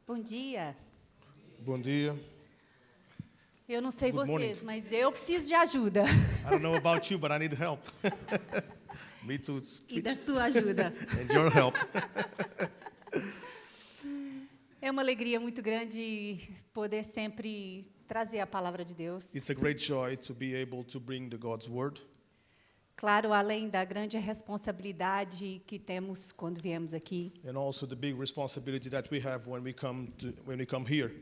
Bom dia. Bom dia. Eu não sei Good vocês, morning. mas eu preciso de ajuda. I don't know about you, but I need help. Me too. E da sua ajuda. And your help. É uma alegria muito grande poder sempre trazer a palavra de Deus. It's a great joy to be able to bring the God's word. Claro, além da grande responsabilidade que temos quando viemos aqui. And also the big responsibility that we have when we come here.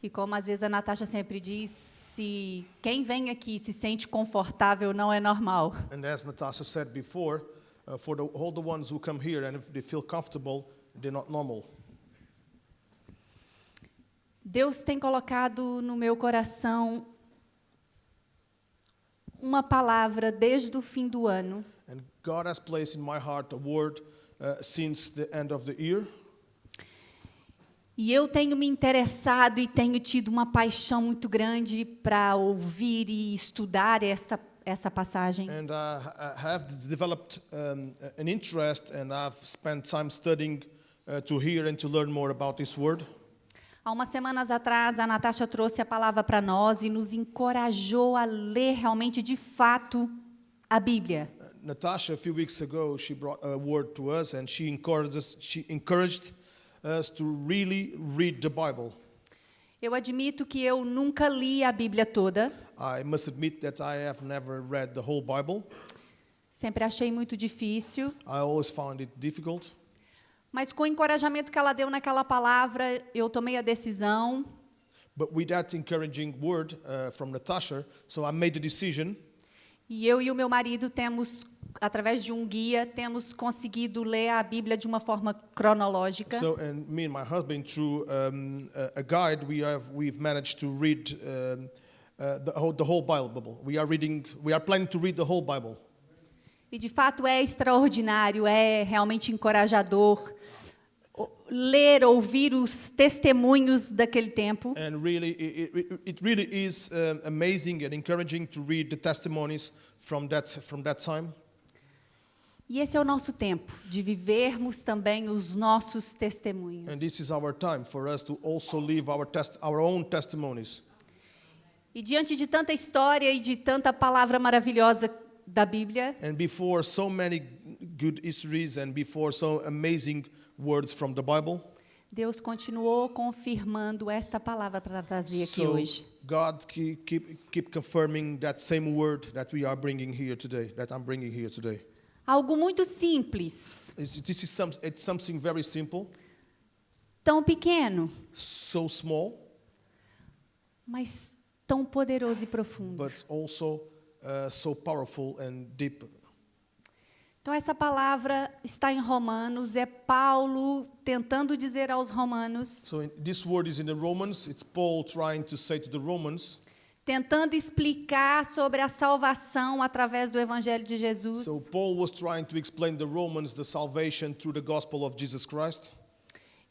E como às vezes a Natasha sempre diz, se quem vem aqui se sente confortável não é normal. And as Natasha said before, for all the ones who come here and if they feel comfortable, they're not normal. Deus tem colocado no meu coração uma palavra desde o fim do ano. And God has placed in my heart a word since the end of the year. E eu tenho me interessado e tenho tido uma paixão muito grande para ouvir e estudar essa passagem. And I have developed an interest, and I've spent time studying to hear and to learn more about this word. Há umas semanas atrás, a Natasha trouxe a palavra para nós e nos encorajou a ler realmente, de fato, a Bíblia. Natasha, a few weeks ago, she brought a word to us, and she encouraged us to really read the Bible. Eu admito que eu nunca li a Bíblia toda. I must admit that I have never read the whole Bible. Sempre achei muito difícil. I always found it difficult. Mas com o encorajamento que ela deu naquela palavra, eu tomei a decisão. But with that encouraging word from Natasha, so I made the decision. E eu e o meu marido temos, através de um guia, temos conseguido ler a Bíblia de uma forma cronológica. So, and me and my husband, through a guide, we've managed to read the whole Bible. We are planning to read the whole Bible. E de fato é extraordinário, é realmente encorajador ler, ouvir os testemunhos daquele tempo. And really, it really is amazing and encouraging to read the testimonies from that time. E esse é o nosso tempo, de vivermos também os nossos testemunhos. And this is our time for us to also live our own testimonies. E diante de tanta história e de tanta palavra maravilhosa da Bíblia, And before so many good histories and before so amazing words from the Bible, Deus continuou confirmando esta palavra para trazer aqui so hoje. God keep confirming that same word that we are bringing here today, that I'm bringing here today. Algo muito simples, It's something very simple, tão pequeno, so small, mas tão poderoso e profundo. but also so powerful and deep. Então essa palavra está em Romanos, é Paulo tentando dizer aos romanos, So this word is in the Romans. It's Paul trying to say to the Romans. tentando explicar sobre a salvação através do Evangelho de Jesus. So Paul was trying to explain the Romans the salvation through the gospel of Jesus Christ.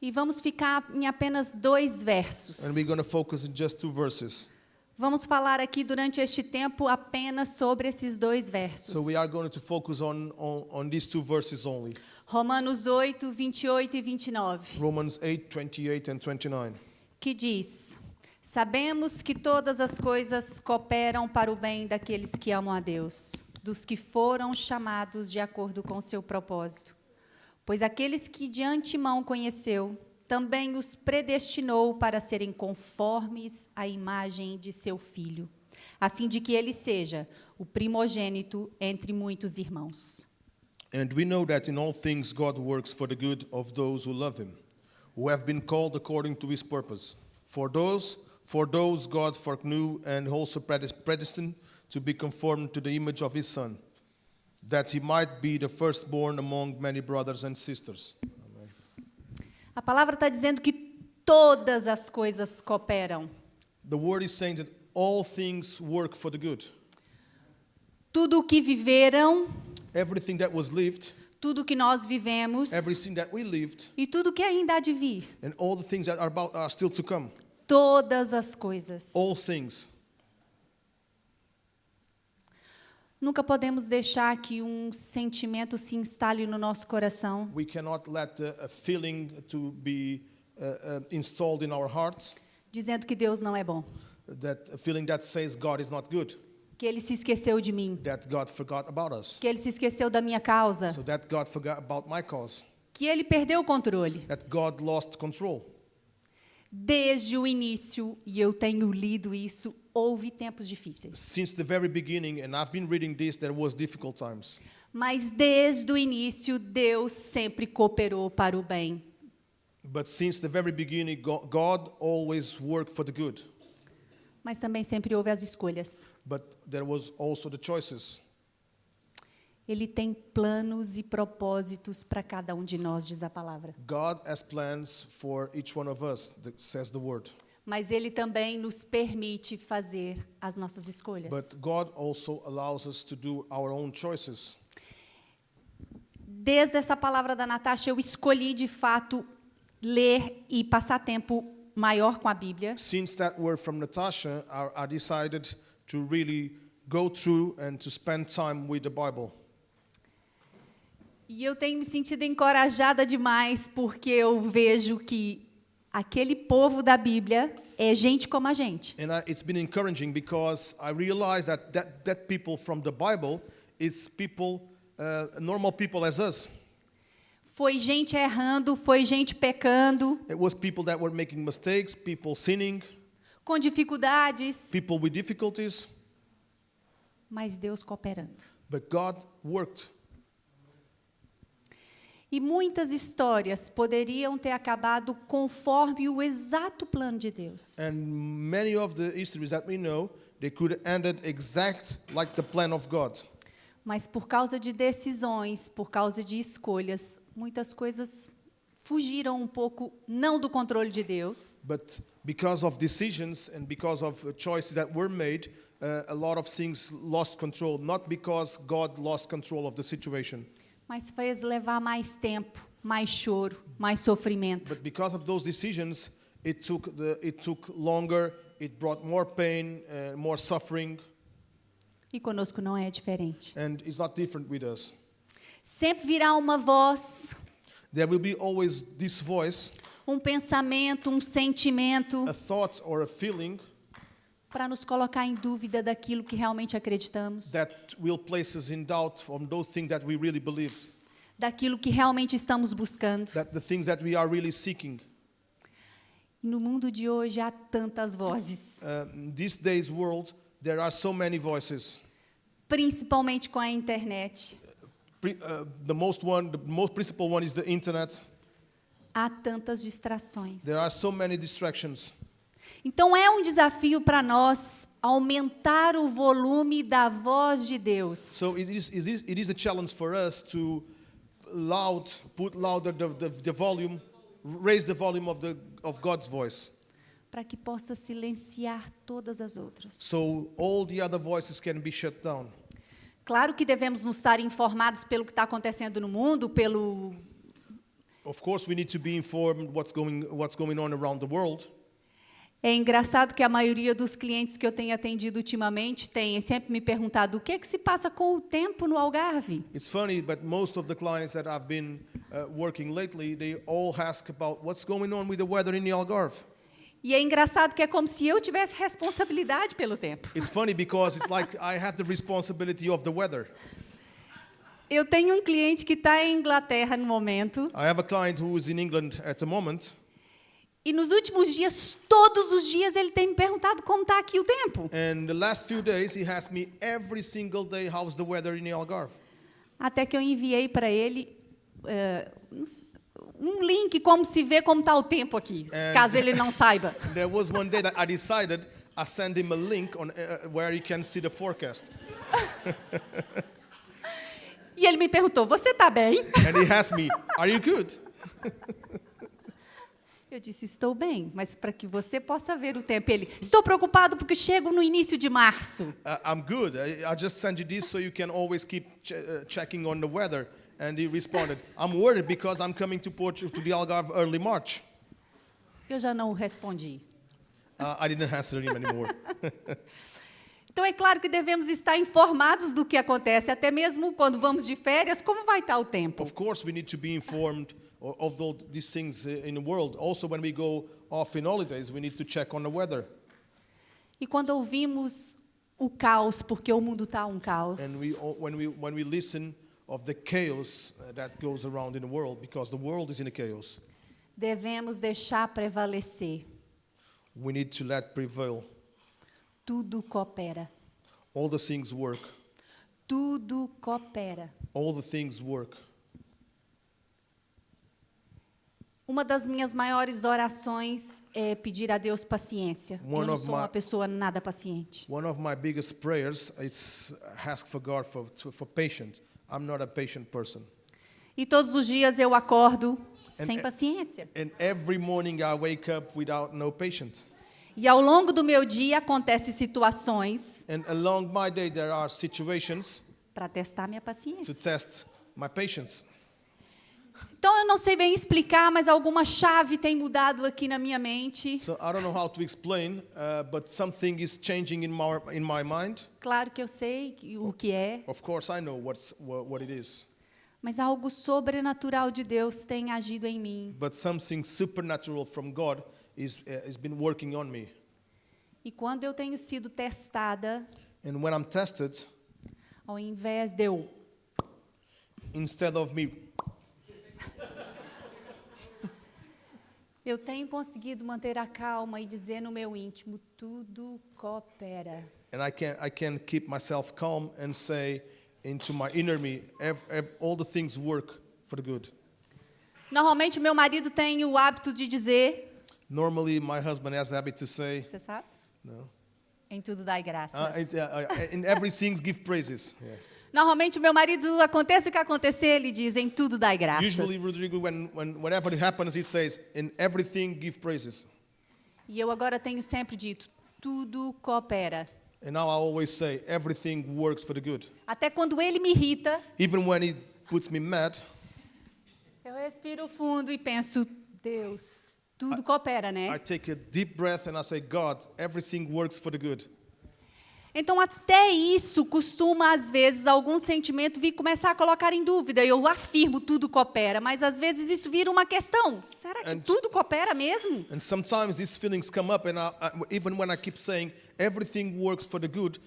E vamos ficar em apenas 2 versos. And we're going to focus in just 2 verses. Vamos falar aqui durante este tempo apenas sobre esses 2 versos. So we are going to focus on these 2 verses only. Romanos 8, 28 e 29. Romans 8, 28 and 29. Que diz: Sabemos que todas as coisas cooperam para o bem daqueles que amam a Deus, dos que foram chamados de acordo com seu propósito. Pois aqueles que de antemão conheceu, também os predestinou para serem conformes à imagem de seu Filho, a fim de que ele seja o primogênito entre muitos irmãos. And we know that in all things God works for the good of those who love him, who have been called according to his purpose. For those God foreknew and also predestined to be conformed to the image of his Son, that he might be the firstborn among many brothers and sisters. Amen. A palavra está dizendo que todas as coisas cooperam. The word is saying that all things work for the good. Tudo o que viveram, Everything that was lived, tudo o que nós vivemos everything that we lived, e tudo o que ainda há de vir. and all the things that are still to come. Todas as coisas. All things. Nunca podemos deixar que um sentimento se instale no nosso coração We cannot let a feeling to be installed in our hearts, dizendo que Deus não é bom, that feeling that says God is not good, que Ele se esqueceu de mim, that God forgot about us, que Ele se esqueceu da minha causa, so that God forgot about my cause, que Ele perdeu o controle. that God lost control. Desde o início, e eu tenho lido isso, houve tempos difíceis. Since the very beginning, and I've been reading this, there was difficult times. Mas desde o início, Deus sempre cooperou para o bem. But since the very beginning, God always worked for the good. Mas também sempre houve as escolhas. But there was also the choices. Ele tem planos e propósitos para cada um de nós, diz a palavra. God has plans for each one of us, says the word. Mas Ele também nos permite fazer as nossas escolhas. But God also allows us to do our own choices. Desde essa palavra da Natasha, eu escolhi, de fato, ler e passar tempo maior com a Bíblia. Since that word from Natasha, I decided to really go through and to spend time with the Bible. E eu tenho me sentido encorajada demais, porque eu vejo que aquele povo da Bíblia é gente como a gente. And it's been encouraging because I realized that people from the Bible is people, normal people as us. Foi gente errando, foi gente pecando, It was people that were making mistakes, people sinning, com dificuldades, people with difficulties, mas Deus cooperando. but God worked. E muitas histórias poderiam ter acabado conforme o exato plano de Deus. And many of the histories that we know, they could have ended exact like the plan of God. Mas por causa de decisões, por causa de escolhas, muitas coisas fugiram um pouco, não do controle de Deus, But because of decisions and because of choices that were made, a lot of things lost control, not because God lost control of the situation. mas fez levar mais tempo, mais choro, mais sofrimento. But because of those decisions, it took longer, it brought more pain, more suffering, E conosco não é diferente. and it's not different with us. Sempre virá uma voz, There will be always this voice, um pensamento, um sentimento, a thought or a feeling para nos colocar em dúvida daquilo que realmente acreditamos, that will place us in doubt on those things that we really believe, daquilo que realmente estamos buscando. that the things that we are really seeking. E no mundo de hoje há tantas vozes, In this day's world, there are so many voices. principalmente com a internet. The most principal one is the internet. Há tantas distrações. There are so many distractions. Então é um desafio para nós aumentar o volume da voz de Deus. So it is a challenge for us to put louder the volume, raise the volume of God's voice, Para que possa silenciar todas as outras. so all the other voices can be shut down. Claro que devemos nos estar informados pelo que está acontecendo no mundo, pelo Of course, we need to be informed what's going on around the world. É engraçado que a maioria dos clientes que eu tenho atendido ultimamente tem sempre me perguntado o que é que se passa com o tempo no Algarve. It's funny, but most of the clients that I've been working lately, they all ask about what's going on with the weather in the Algarve. E é engraçado que é como se eu tivesse responsabilidade pelo tempo. It's funny because it's like I have the responsibility of the weather. Eu tenho um cliente que está em Inglaterra no momento. I have a client who is in England at the moment, E nos últimos dias, todos os dias, ele tem me perguntado como está aqui o tempo. and the last few days he asked me every single day how's the weather in the Algarve. Até que eu enviei para ele um link como se vê como está o tempo aqui, caso ele não saiba. There was one day that I decided I send him a link on where he can see the forecast, E ele me perguntou, você está bem? and he asked me, "Are you good?" Eu disse, estou bem, mas para que você possa ver o tempo. Ele, estou preocupado porque chego no início de março. I'm good. I just send you this so you can always keep checking on the weather. And he responded, I'm worried because I'm coming to Portugal, to the Algarve early March. Eu já não respondi. I didn't answer him anymore. Então, é claro que devemos estar informados do que acontece, até mesmo quando vamos de férias, como vai estar o tempo. Of course, we need to be informed of these things in the world. Also, when we go off in holidays, we need to check on the weather. E quando ouvimos o caos, porque o mundo está um caos, And when we listen of the chaos that goes around in the world, because the world is in a chaos, devemos deixar prevalecer. we need to let prevail. Tudo coopera. All the things work. Tudo coopera. All the things work. Uma das minhas maiores orações é pedir a Deus paciência. Eu não sou uma pessoa nada paciente. One of my biggest prayers is ask for God for patience. I'm not a patient person. E todos os dias eu acordo sem paciência. And every morning I wake up without no patience. E ao longo do meu dia acontecem situações And along my day there are situations para testar minha paciência. to test my patience. Então eu não sei bem explicar, mas alguma chave tem mudado aqui na minha mente. So I don't know how to explain, but something is changing in my mind. Claro que eu sei o que é, Of course I know what it is. mas algo sobrenatural de Deus tem agido em mim. But something supernatural from God has been working on me. E quando eu tenho sido testada, And when I'm tested, ao invés de eu instead of me eu tenho conseguido manter a calma e dizer no meu íntimo, tudo coopera. and I can keep myself calm and say into my inner me, all the things work for the good. Normalmente meu marido tem o hábito de dizer, Normally my husband has the habit to say, você sabe? no. Em tudo dai graças. In everything give praises. Yeah. Normalmente meu marido, aconteça o que acontecer, ele diz, em tudo dai graças. Usually Rodrigo, whenever it happens, he says, in everything give praises. E eu agora tenho sempre dito, tudo coopera. And now I always say, everything works for the good. Até quando ele me irrita, Even when he puts me mad, eu respiro fundo e penso, Deus, tudo coopera, né? I take a deep breath and I say, God, everything works for the good. Então, até isso costuma, às vezes, algum sentimento vir começar a colocar em dúvida. Eu afirmo, tudo coopera, mas às vezes isso vira uma questão. Será que tudo coopera mesmo? And sometimes these feelings come up, and even when I keep saying everything works for the good,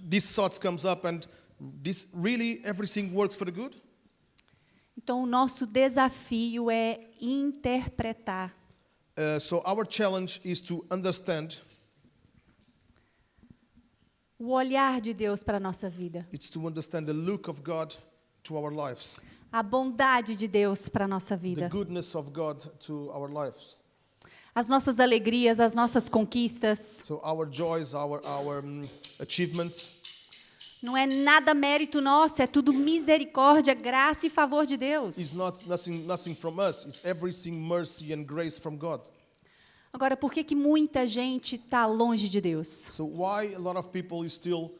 these thoughts comes up, and this really everything works for the good. Então, o nosso desafio é interpretar. So our challenge is to understand. O olhar de Deus para a nossa vida. It's to understand the look of God to our lives. A bondade de Deus para a nossa The vida. goodness of God to our lives. As nossas alegrias, as nossas conquistas. So our joys, our achievements. Não é nada mérito nosso, é tudo misericórdia, graça e favor de Deus. It's not nothing from us. It's everything mercy and grace from God. Agora, por que muita gente está longe de Deus? So why a lot of people is still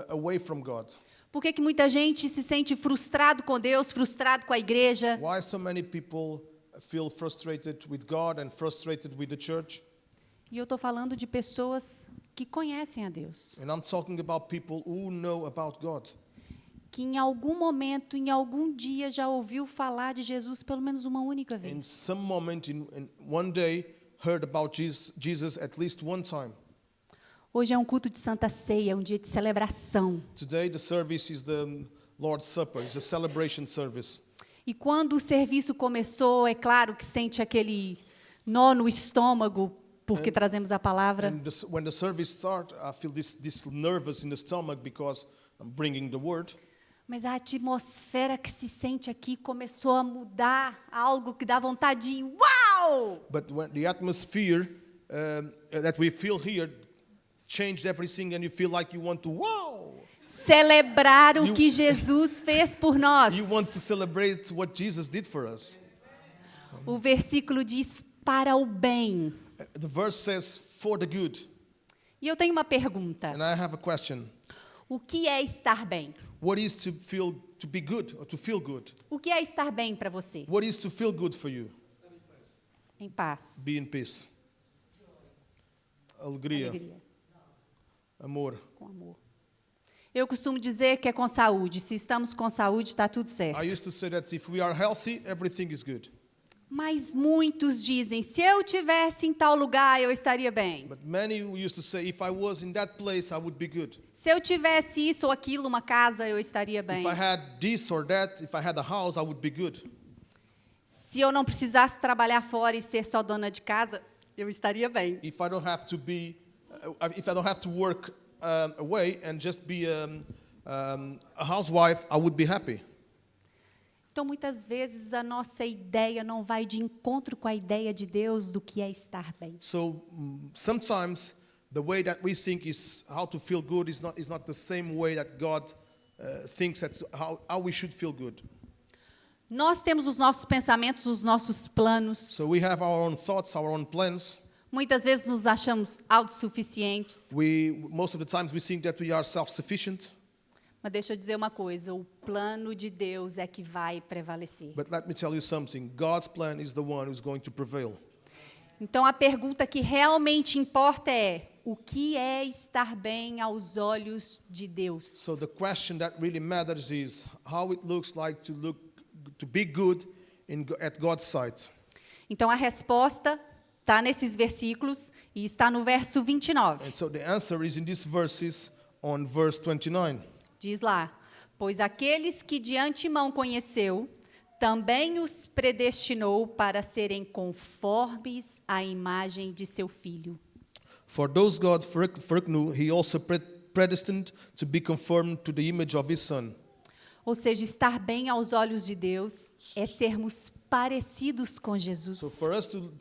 away from God? Por que muita gente se sente frustrado com Deus, frustrado com a igreja? Why so many people feel frustrated with God and frustrated with the church? E eu estou falando de pessoas que conhecem a Deus. And I'm talking about people who know about God. Que em algum momento, em algum dia, já ouviu falar de Jesus pelo menos uma única In vez. some moment, in one day, heard about Jesus at least one time. Hoje é um culto de Santa Ceia, um dia de celebração. Today the service is the Lord's Supper. It's a celebration service. E quando o serviço começou, é claro que sente aquele nó no estômago, porque trazemos a palavra. And when the service starts, I feel this nervous in the stomach because I'm bringing the word. Mas a atmosfera que se sente aqui começou a mudar, algo que dá vontade de uau! But when the atmosphere that we feel here changed everything, and you feel like you want to wow! Celebrar o que Jesus fez por nós. You want to celebrate what Jesus did for us. O versículo diz para o bem. The verse says for the good. E eu tenho uma pergunta. And I have a question. O que é estar bem? What is to be good or to feel good? O que é estar bem para você? What is to feel good for you? Em paz. Be in peace. Alegria. Alegria. Amor. Com amor. Eu costumo dizer que é com saúde. Se estamos com saúde, está tudo certo. I used to say that if we are healthy, everything is good. Mas muitos dizem, se eu tivesse em tal lugar, eu estaria bem. But many used to say, if I was in that place, I would be good. Se eu tivesse isso ou aquilo, uma casa, eu estaria bem. If I had this or that, if I had a house, I would be good. Se eu não precisasse trabalhar fora e ser só dona de casa, eu estaria bem. If I don't have to work away and just be a housewife, I would be happy. Então, muitas vezes, a nossa ideia não vai de encontro com a ideia de Deus do que é estar bem. So sometimes the way that we think is how to feel good is not the same way that God thinks that's how we should feel good. Nós temos os nossos pensamentos, os nossos planos. So we have our own thoughts, our own plans. Muitas vezes nos achamos autossuficientes. Most of the times we think that we are self-sufficient. Mas deixa eu dizer uma coisa, o plano de Deus é que vai prevalecer. But let me tell you something. God's plan is the one who's going to prevail. Então a pergunta que realmente importa é: o que é estar bem aos olhos de Deus? So the question that really matters is how it looks like to be good at God's sight. Então a resposta está nesses versículos e está no verso 29. And so the answer is in these verses on verse 29. Diz lá: pois aqueles que de antemão conheceu, também os predestinou para serem conformes à imagem de seu Filho. For those God foreknew, he also predestined to be conformed to the image of his Son. Ou seja, estar bem aos olhos de Deus é sermos parecidos com Jesus. So for us to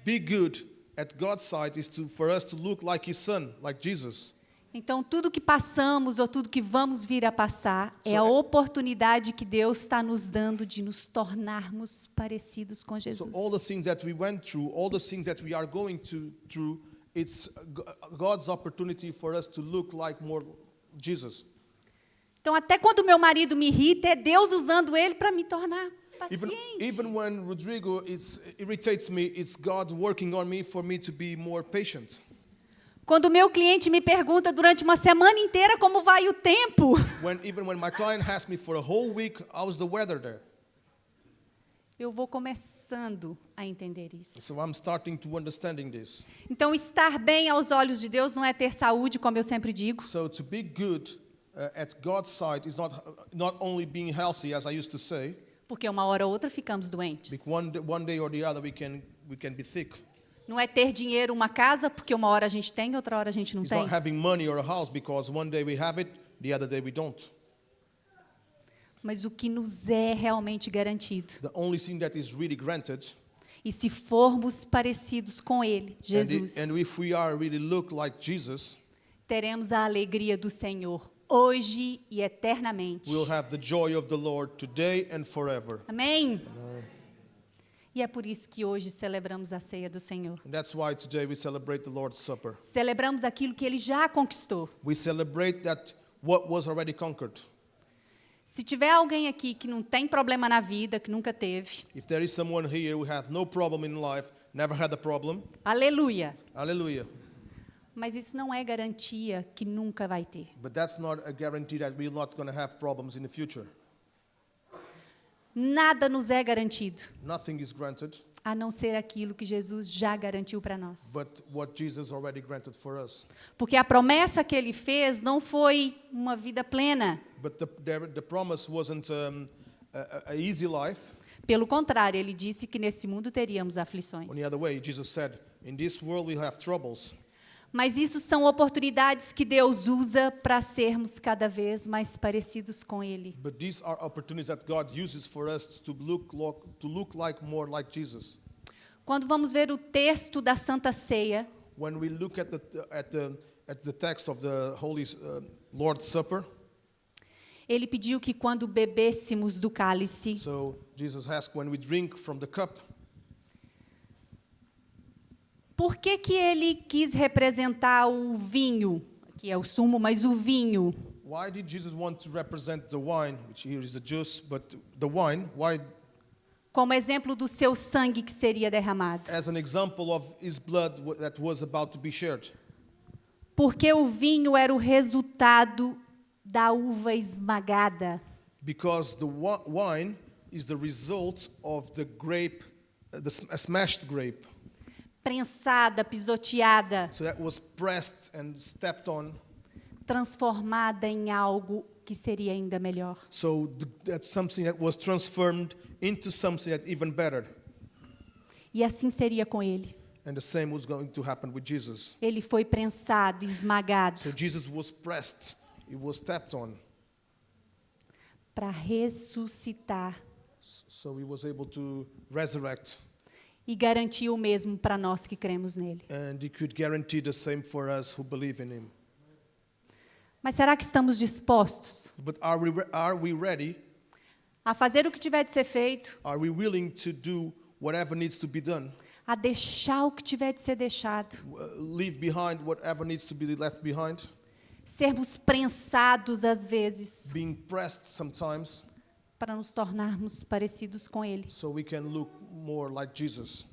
be good at God's sight is for us to look like his Son, like Jesus. Então, tudo que passamos ou tudo que vamos vir a passar é a oportunidade que Deus está nos dando de nos tornarmos parecidos com Jesus. So all the things that we went through, all the things that we are going through, it's God's opportunity for us to look like more Jesus. Então, até quando meu marido me irrita, é Deus usando ele para me tornar paciente. Even when Rodrigo irritates me, it's God working on me for me to be more patient. Quando o meu cliente me pergunta durante uma semana inteira como vai o tempo, Even when my client asks me for a whole week, how's the weather there? eu vou começando a entender isso. So I'm starting to understanding this. Então, estar bem aos olhos de Deus não é ter saúde, como eu sempre digo. So to be good at God's sight is not only being healthy, as I used to say. Porque uma hora ou outra ficamos doentes. Because one day or the other we can be sick. Não é ter dinheiro, uma casa, porque uma hora a gente tem, outra hora a gente não It's tem. not having money or a house because one day we have it, the other day we don't. Mas o que nos é realmente garantido. The only thing that is really granted, E se formos parecidos com Ele, Jesus, and if we are really look like Jesus, teremos a alegria do Senhor hoje e eternamente. we'll have the joy of the Lord today and forever. Amém? E é por isso que hoje celebramos a ceia do Senhor. And that's why today we celebrate the Lord's Supper. Celebramos aquilo que Ele já conquistou. We celebrate that what was already conquered. Se tiver alguém aqui que não tem problema na vida, que nunca teve, If there is someone here who has no problem in life, never had a problem, aleluia. hallelujah. Mas isso não é garantia que nunca vai ter. But that's not a guarantee that we're not going to have problems in the future. Nada nos é garantido, Nothing is granted, a não ser aquilo que Jesus já garantiu para nós. but what Jesus already granted for us. Porque a promessa que Ele fez não foi uma vida plena. But the promise wasn't a easy life. Pelo contrário, Ele disse que nesse mundo teríamos aflições. On the other way, Jesus said, in this world we'll have troubles. Mas isso são oportunidades que Deus usa para sermos cada vez mais parecidos com Ele. But these are opportunities that God uses for us to look like more like Jesus. Quando vamos ver o texto da Santa Ceia, When we look at the text of the Holy Lord's Supper, Ele pediu que quando bebêssemos do cálice, so Jesus asked when we drink from the cup, por que que Ele quis representar o vinho, que é o sumo, mas o vinho? why did Jesus want to represent the wine, which here is the juice, but the wine, why? Como exemplo do seu sangue que seria derramado. As an example of his blood that was about to be shared. Porque o vinho era o resultado da uva esmagada. Because the wine is the result of the grape a smashed grape. Prensada, pisoteada, So that was pressed and stepped on. transformada em algo que seria ainda melhor. So that's something that was transformed into something that even better. E assim seria com ele. And the same was going to happen with Jesus. Ele foi prensado, esmagado, So Jesus was pressed, he was stepped on. para ressuscitar So he was able to resurrect, e garantir o mesmo para nós que cremos nele. and he could guarantee the same for us who believe in him. Mas será que estamos dispostos But are we ready? a fazer o que tiver de ser feito, Are we willing to do whatever needs to be done? a deixar o que tiver de ser deixado, Leave behind whatever needs to be left behind? sermos prensados às vezes, Being pressed sometimes para nos tornarmos parecidos com ele? so we can look more like Jesus.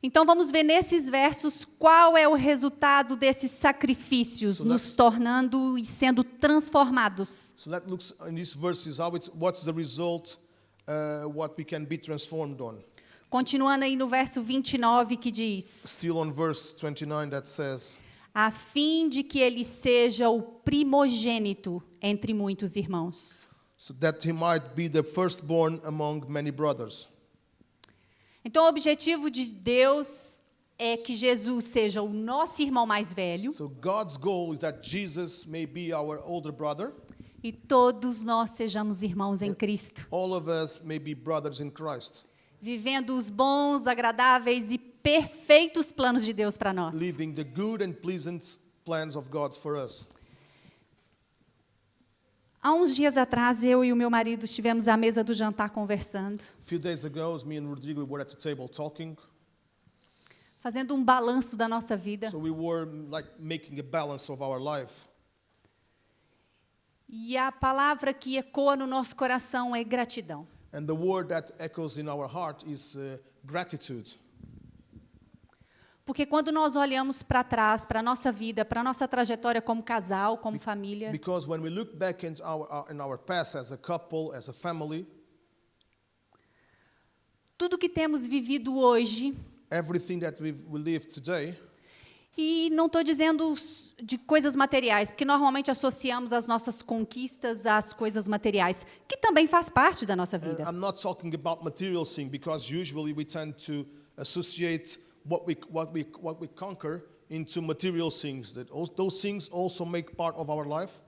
Então vamos ver nesses versos qual é o resultado desses sacrifícios, nos tornando e sendo transformados. So let's look in these verses what's the result, what we can be transformed on. Continuando aí no verso 29 que diz: Still on verse 29 that says, a fim de que ele seja o primogênito entre muitos irmãos. so that he might be the firstborn among many brothers. Então o objetivo de Deus é que Jesus seja o nosso irmão mais velho So God's goal is that Jesus may be our older brother. e todos nós sejamos irmãos em Cristo, All of us may be brothers in Christ, vivendo os bons, agradáveis e perfeitos planos de Deus para nós. living the good and pleasant plans of God for us. Há uns dias atrás, eu e o meu marido estivemos à mesa do jantar conversando, A few days ago, me and Rodrigo were at the table talking. fazendo um balanço da nossa vida. So we were like making a balance of our life. E a palavra que ecoa no nosso coração é gratidão. And the word that echoes in our heart is gratitude. Porque quando nós olhamos para trás, para a nossa vida, para a nossa trajetória como casal, como família, Because when we look back in our past as a couple, as a family, tudo que temos vivido hoje, everything that we live today, e não estou dizendo de coisas materiais, porque normalmente associamos as nossas conquistas às coisas materiais, que também faz parte da nossa and vida. I'm not talking about material things because usually we tend to associate what we conquer into material things. Those things also make part of our life,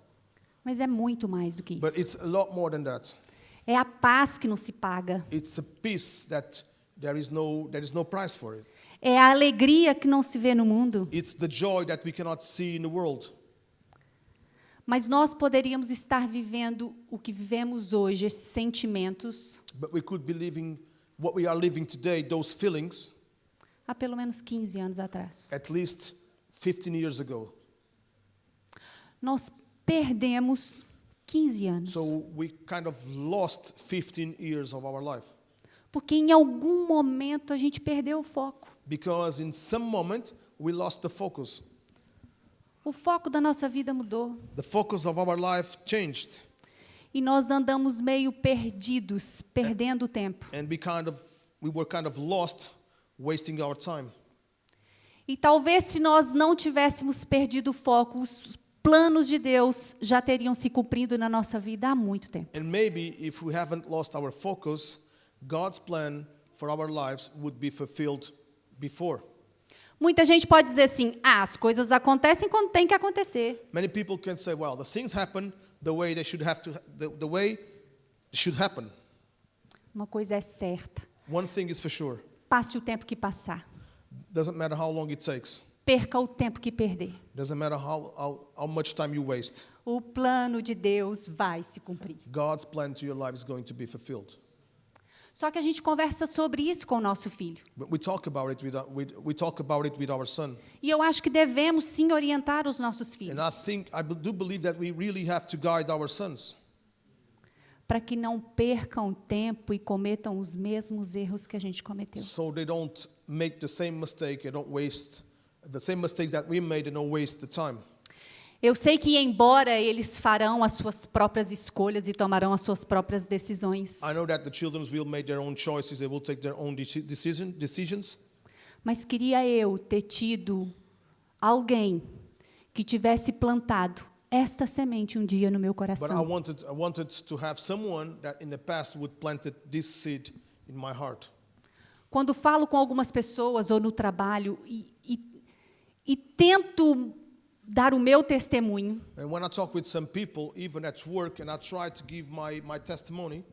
Mas é muito mais do que but isso. it's a lot more than that. É a paz que não se paga. It's a peace that there is no price for it. É a alegria que não se vê no mundo. It's the joy that we cannot see in the world. Mas nós poderíamos estar vivendo o que vivemos hoje, esses sentimentos, But we could be living what we are living today, those feelings, há pelo menos 15 anos atrás. at least 15 years ago. Nós perdemos 15 anos. So we kind of lost 15 years of our life. Porque em algum momento a gente perdeu o foco. Because in some moment, we lost the focus. O foco da nossa vida mudou. The focus of our life changed. E nós andamos meio perdidos, perdendo o tempo. And we were kind of lost, wasting our time. E talvez se nós não tivéssemos perdido o foco, os planos de Deus já teriam se cumprido na nossa vida há muito tempo. And maybe if we haven't lost our focus, God's plan for our lives would be fulfilled before. Muita gente pode dizer assim: as coisas acontecem quando tem que acontecer. Many people can say, well, the things happen the way they should have to, the way they should happen. Uma coisa é certa: One thing is for sure. passe o tempo que passar, Doesn't matter how long it takes. perca o tempo que perder. Doesn't matter how much time you waste. O plano de Deus vai se cumprir. God's plan to your life is going to be fulfilled. Só que a gente conversa sobre isso com o nosso filho. But we talk about it with our son. E eu acho que devemos sim orientar os nossos filhos, And I do believe that we really have to guide our sons para que não percam tempo e cometam os mesmos erros que a gente cometeu. so they don't make the same mistake and don't waste the same mistakes that we made and don't waste the time. Eu sei que, embora eles farão as suas próprias escolhas e tomarão as suas próprias decisões, I know that the children will make their own choices. They will take their own decisions. mas queria eu ter tido alguém que tivesse plantado esta semente um dia no meu But I coração. wanted to have someone that in the past would planted this seed in my heart. Quando falo com algumas pessoas ou no trabalho e tento dar o meu testemunho, And when I talk with some people, even at work, and I try to give my testimony,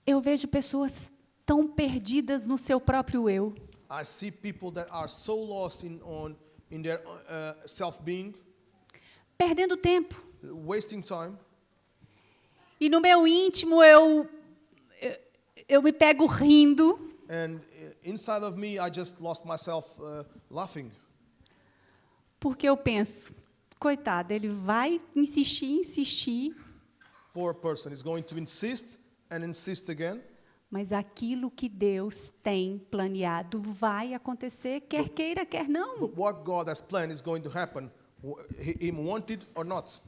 eu vejo pessoas tão perdidas no seu próprio eu. I see people that are so lost in their self-being, Perdendo tempo. wasting time. E no meu íntimo eu me pego rindo, And inside of me, I just lost myself laughing. porque eu penso, coitado, ele vai insistir, Poor person is going to insist and insist again. mas aquilo que Deus tem planeado vai acontecer, quer queira, quer não. But what God has planned is going to happen, him wanted or not.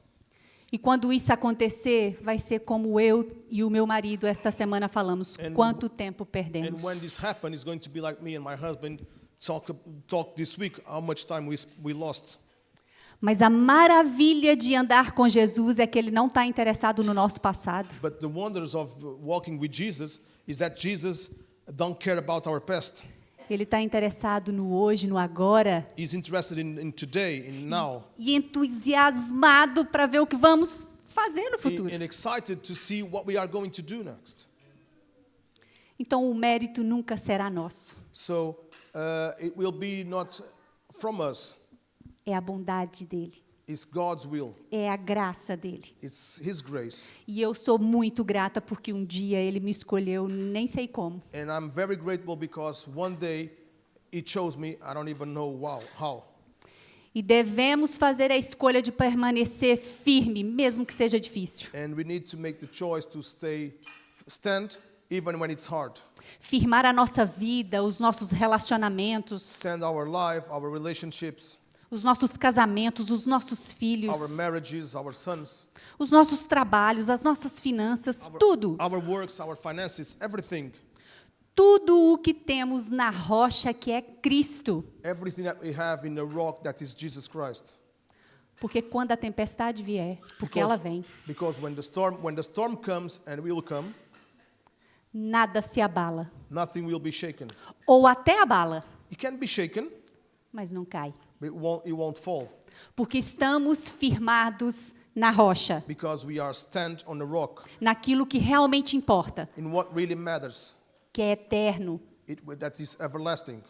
E quando isso acontecer, vai ser como eu e o meu marido esta semana falamos, And- quanto tempo And perdemos. when this happens, it's going to be like me and my husband talk this week how much time we lost. Mas a maravilha de andar com Jesus é que Ele não está interessado no nosso passado. But the wonders of walking with Jesus is that Jesus don't care about our past. Ele está interessado no hoje, no agora, He's interested in today, in now, e entusiasmado para ver o que vamos fazer no futuro. and excited to see what we are going to do next. Então, o mérito nunca será nosso. So it will be not from us. É a bondade dEle. It's God's will. É a graça dEle. It's His grace. E eu sou muito grata porque um dia Ele me escolheu, nem sei como. And I'm very grateful because one day He chose me. I don't even know how. E devemos fazer a escolha de permanecer firme, mesmo que seja difícil. And we need to make the choice to stand even when it's hard. Firmar a nossa vida, os nossos relacionamentos, Stand our life, our relationships, os nossos casamentos, os nossos filhos, our marriages, our sons, os nossos trabalhos, as nossas finanças, tudo. our works, our finances, everything. Tudo o que temos na rocha que é Cristo. Everything that we have in the rock that is Jesus Christ. Porque quando a tempestade vier, porque ela vem, Because when the storm comes, and will come, nada se abala. nothing will be shaken. Ou até abala, It can be shaken, mas não cai. but it won't fall. Porque estamos firmados na rocha, Because we are stand on the rock, naquilo que realmente importa, in what really matters, que é eterno. that is everlasting.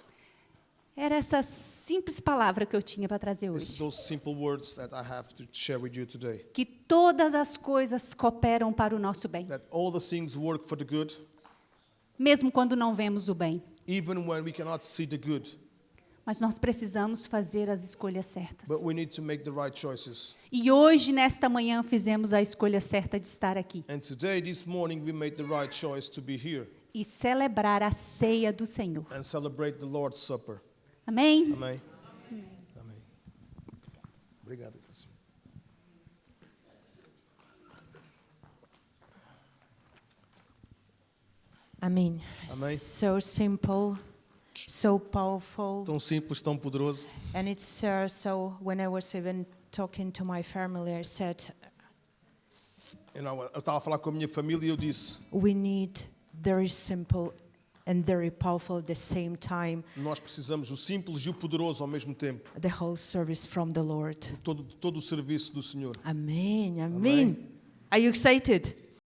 Era essa simples palavra que eu tinha para trazer It's hoje. those simple words that I have to share with you today. Que todas as coisas cooperam para o nosso bem, That all the things work for the good, mesmo quando não vemos o bem. even when we cannot see the good. Mas nós precisamos fazer as escolhas certas. But we need to make the right choices. E hoje, nesta manhã, fizemos a escolha certa de estar aqui And today, this morning, we made the right choice to be here e celebrar a ceia do Senhor. and celebrate the Lord's Supper. Amém? Amém? Amém. Obrigado. Cássio. Amém. Amém. So simple, so powerful. Tão simples, tão poderoso. And it's so when I was even talking to my family, I said, Eu estava a falar com a minha família e eu disse, we need very simple and very powerful at the same time, nós precisamos o simples e o poderoso ao mesmo tempo. the whole service from the Lord. Todo o serviço do Senhor. Amen. Amém. Amen. Are you excited?